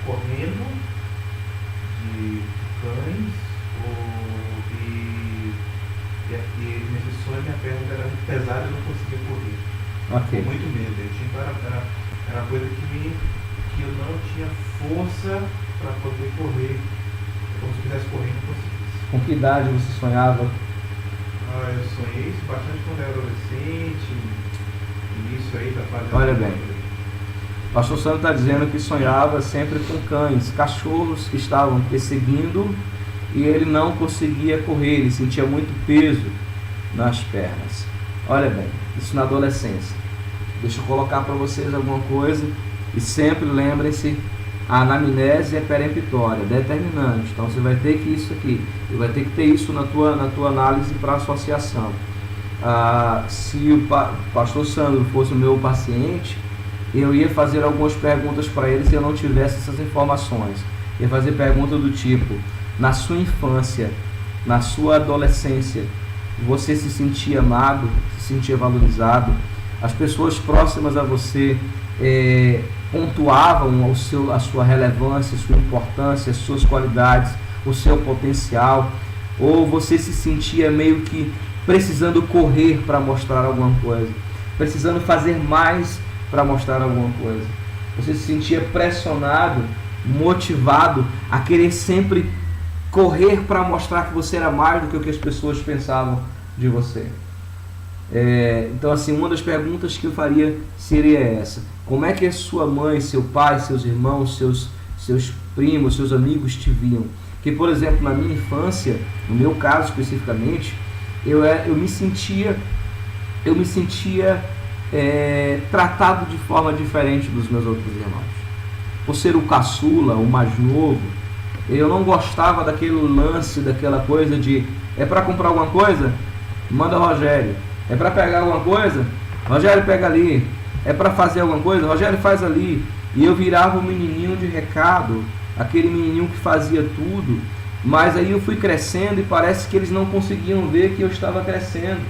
correndo de cães, e nesse sonho minha perna era muito pesada e eu não conseguia correr. Ok. Com muito medo. Era uma coisa que eu não tinha força para poder correr. Como se eu quisesse correr e não conseguisse. Com que idade você sonhava? Eu sonhei isso bastante quando era adolescente, início aí da fase. Olha bem, o pastor Sandro está dizendo que sonhava sempre com cães, cachorros que estavam perseguindo e ele não conseguia correr, ele sentia muito peso nas pernas. Olha bem, isso na adolescência. Deixa eu colocar para vocês alguma coisa e sempre lembrem-se, a anamnese é peremptória, determinante. Então você vai ter que isso aqui, você vai ter que ter isso na tua análise para associação. Se o pastor Sandro fosse o meu paciente, eu ia fazer algumas perguntas para ele se eu não tivesse essas informações. Ia fazer perguntas do tipo: na sua infância, na sua adolescência, você se sentia amado, se sentia valorizado? As pessoas próximas a você pontuavam a sua relevância, a sua importância, as suas qualidades, o seu potencial? Ou você se sentia meio que precisando correr para mostrar alguma coisa, precisando fazer mais para mostrar alguma coisa? Você se sentia pressionado, motivado a querer sempre correr para mostrar que você era mais do que o que as pessoas pensavam de você? Então, assim, uma das perguntas que eu faria seria essa: como é que a sua mãe, seu pai, seus irmãos, seus primos, seus amigos te viam? Porque, por exemplo, na minha infância, no meu caso especificamente, eu me sentia tratado de forma diferente dos meus outros irmãos. Por ser o caçula, o mais novo, eu não gostava daquele lance, daquela coisa de: é para comprar alguma coisa? Manda Rogério. É para pegar alguma coisa? Rogério, pega ali. É para fazer alguma coisa? Rogério, faz ali. E eu virava um menininho de recado, aquele menininho que fazia tudo. Mas aí eu fui crescendo e parece que eles não conseguiam ver que eu estava crescendo.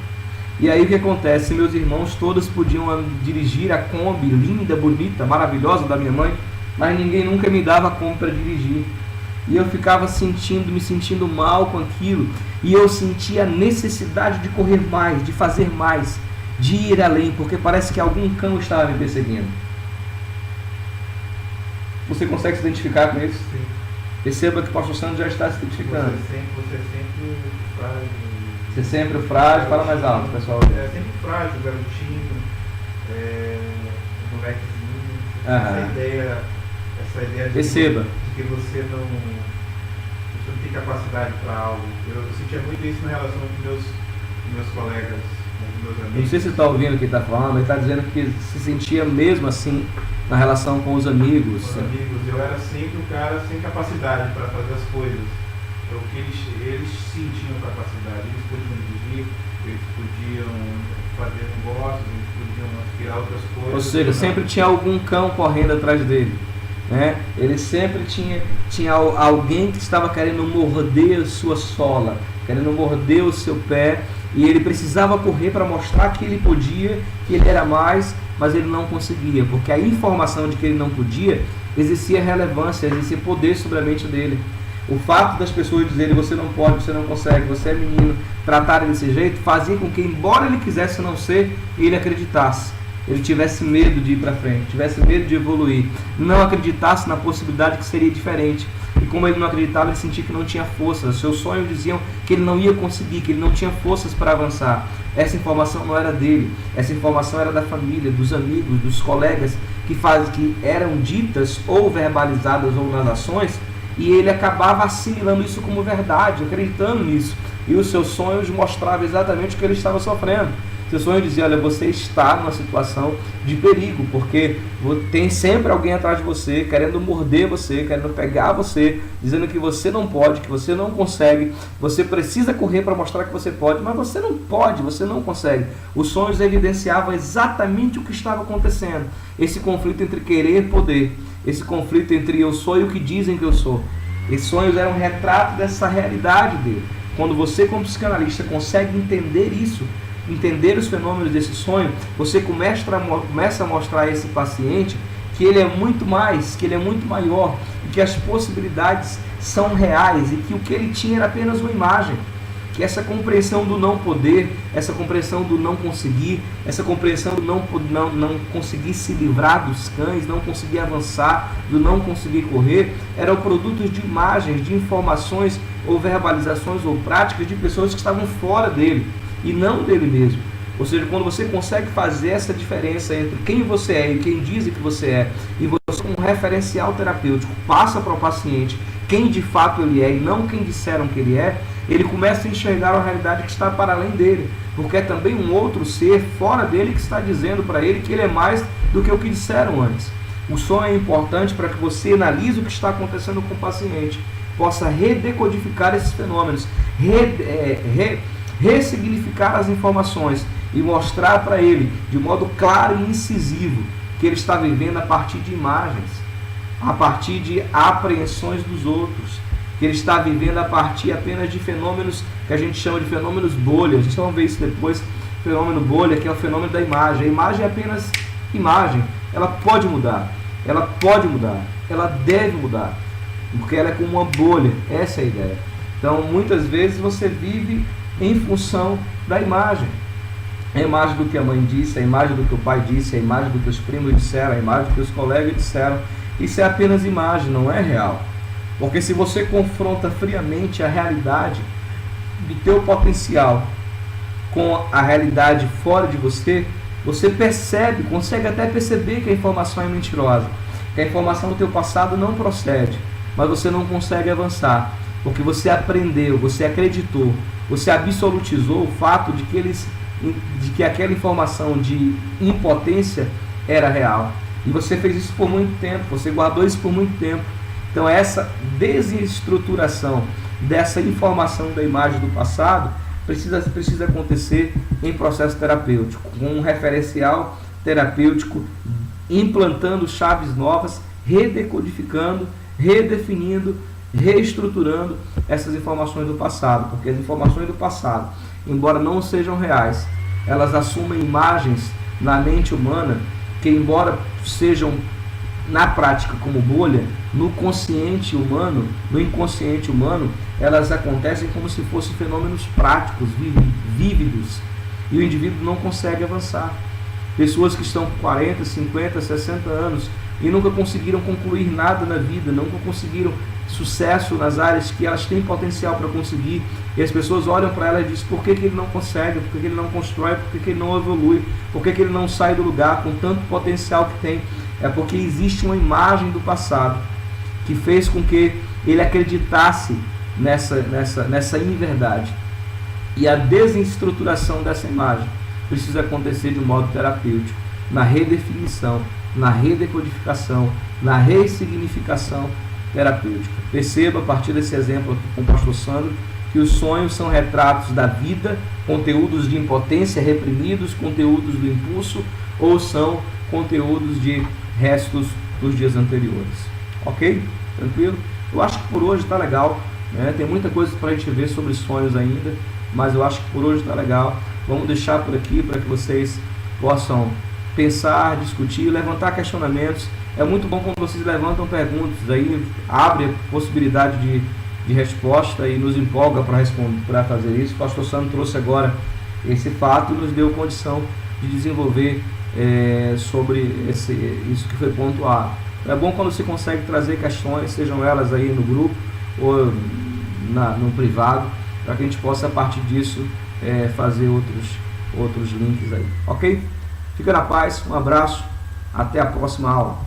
E aí o que acontece? Meus irmãos todos podiam dirigir a Kombi linda, bonita, maravilhosa da minha mãe, mas ninguém nunca me dava a Kombi para dirigir. E eu ficava me sentindo mal com aquilo. E eu sentia a necessidade de correr mais, de fazer mais, de ir além, porque parece que algum cão estava me perseguindo. Você consegue se identificar com isso? Sim. Perceba que o pastor Sandro já está se identificando. Você é sempre frágil. Você é sempre frágil. Fala mais alto, pessoal. Sempre frágil, garotinho, molequezinho. Essa ideia Perceba. de que você não tem capacidade para algo. Eu sentia muito isso na relação com meus colegas, com meus amigos. Não sei se você está ouvindo o que ele está falando, ele está dizendo que se sentia mesmo assim na relação com os amigos. Com os amigos, eu era sempre um cara sem capacidade para fazer as coisas. O que eles sentiam capacidade, eles podiam dirigir, eles podiam fazer negócios, eles podiam aspirar outras coisas. Ou seja, sempre tinha algum cão correndo atrás dele. Né? Ele sempre tinha alguém que estava querendo morder a sua sola, querendo morder o seu pé, e ele precisava correr para mostrar que ele podia, que ele era mais, mas ele não conseguia, porque a informação de que ele não podia exercia relevância, exercia poder sobre a mente dele. O fato das pessoas dizerem: você não pode, você não consegue, você é menino, tratarem desse jeito, fazia com que, embora ele quisesse não ser, ele acreditasse. ele tivesse medo de ir para frente, tivesse medo de evoluir, não acreditasse na possibilidade que seria diferente. E como ele não acreditava, ele sentia que não tinha forças. Seus sonhos diziam que ele não ia conseguir, que ele não tinha forças para avançar. Essa informação não era dele, essa informação era da família, dos amigos, dos colegas, que eram ditas ou verbalizadas ou nas ações, e ele acabava assimilando isso como verdade, acreditando nisso. E os seus sonhos mostravam exatamente o que ele estava sofrendo. Seu sonho dizia: olha, você está numa situação de perigo, porque tem sempre alguém atrás de você, querendo morder você, querendo pegar você, dizendo que você não pode, que você não consegue, você precisa correr para mostrar que você pode, mas você não pode, você não consegue. Os sonhos evidenciavam exatamente o que estava acontecendo, esse conflito entre querer e poder, esse conflito entre eu sou e o que dizem que eu sou. Esses sonhos eram um retrato dessa realidade dele. Quando você, como psicanalista, consegue entender isso, entender os fenômenos desse sonho, você começa a mostrar a esse paciente que ele é muito mais, que ele é muito maior, e que as possibilidades são reais, e que o que ele tinha era apenas uma imagem. Que essa compreensão do não poder, essa compreensão do não conseguir, essa compreensão do não conseguir se livrar dos cães, não conseguir avançar, do não conseguir correr, eram produtos de imagens, de informações ou verbalizações ou práticas de pessoas que estavam fora dele e não dele mesmo. Ou seja, quando você consegue fazer essa diferença entre quem você é e quem dizem que você é, e você, com um referencial terapêutico, passa para o paciente quem de fato ele é e não quem disseram que ele é, ele começa a enxergar uma realidade que está para além dele, porque é também um outro ser fora dele que está dizendo para ele que ele é mais do que o que disseram antes. O sonho é importante para que você analise o que está acontecendo com o paciente, possa redecodificar esses fenômenos, ressignificar as informações e mostrar para ele, de modo claro e incisivo, que ele está vivendo a partir de imagens, a partir de apreensões dos outros, que ele está vivendo a partir apenas de fenômenos que a gente chama de fenômenos bolha. A gente vai ver isso depois, fenômeno bolha, que é o fenômeno da imagem. A imagem é apenas imagem, ela pode mudar, ela deve mudar, porque ela é como uma bolha, essa é a ideia. Então, muitas vezes você vive em função da imagem. A imagem do que a mãe disse, a imagem do que o pai disse, a imagem do que os primos disseram, a imagem do que os colegas disseram. Isso é apenas imagem, não é real. Porque se você confronta friamente a realidade do teu potencial com a realidade fora de você, você percebe, consegue até perceber que a informação é mentirosa, que a informação do teu passado não procede, mas você não consegue avançar, porque você aprendeu, você acreditou, você absolutizou o fato de que aquela informação de impotência era real. E você fez isso por muito tempo, você guardou isso por muito tempo. Então essa desestruturação dessa informação da imagem do passado precisa acontecer em processo terapêutico, com um referencial terapêutico, implantando chaves novas, redecodificando, redefinindo, reestruturando essas informações do passado, porque as informações do passado, embora não sejam reais, elas assumem imagens na mente humana que, embora sejam na prática como bolha, no consciente humano, no inconsciente humano, elas acontecem como se fossem fenômenos práticos, vívidos, e o indivíduo não consegue avançar. Pessoas que estão com 40, 50, 60 anos e nunca conseguiram concluir nada na vida, nunca conseguiram sucesso nas áreas que elas têm potencial para conseguir, e as pessoas olham para ela e dizem: por que ele não consegue, por que ele não constrói, por que ele não evolui, por que ele não sai do lugar com tanto potencial que tem? É porque existe uma imagem do passado que fez com que ele acreditasse nessa inverdade, e a desestruturação dessa imagem precisa acontecer de modo terapêutico, na redefinição, na redecodificação, na ressignificação terapêutica. Perceba, a partir desse exemplo aqui com o pastor Sandro, que os sonhos são retratos da vida, conteúdos de impotência reprimidos, conteúdos do impulso, ou são conteúdos de restos dos dias anteriores. Ok? Tranquilo? Eu acho que por hoje está legal, né? Tem muita coisa para a gente ver sobre sonhos ainda, mas eu acho que por hoje está legal. Vamos deixar por aqui para que vocês possam pensar, discutir, levantar questionamentos. É muito bom quando vocês levantam perguntas, aí abre a possibilidade de resposta e nos empolga para fazer isso. O pastor Sandro trouxe agora esse fato e nos deu condição de desenvolver sobre isso que foi pontuado. É bom quando você consegue trazer questões, sejam elas aí no grupo ou no privado, para que a gente possa, a partir disso, fazer outros links aí, ok? Fica na paz, um abraço, até a próxima aula.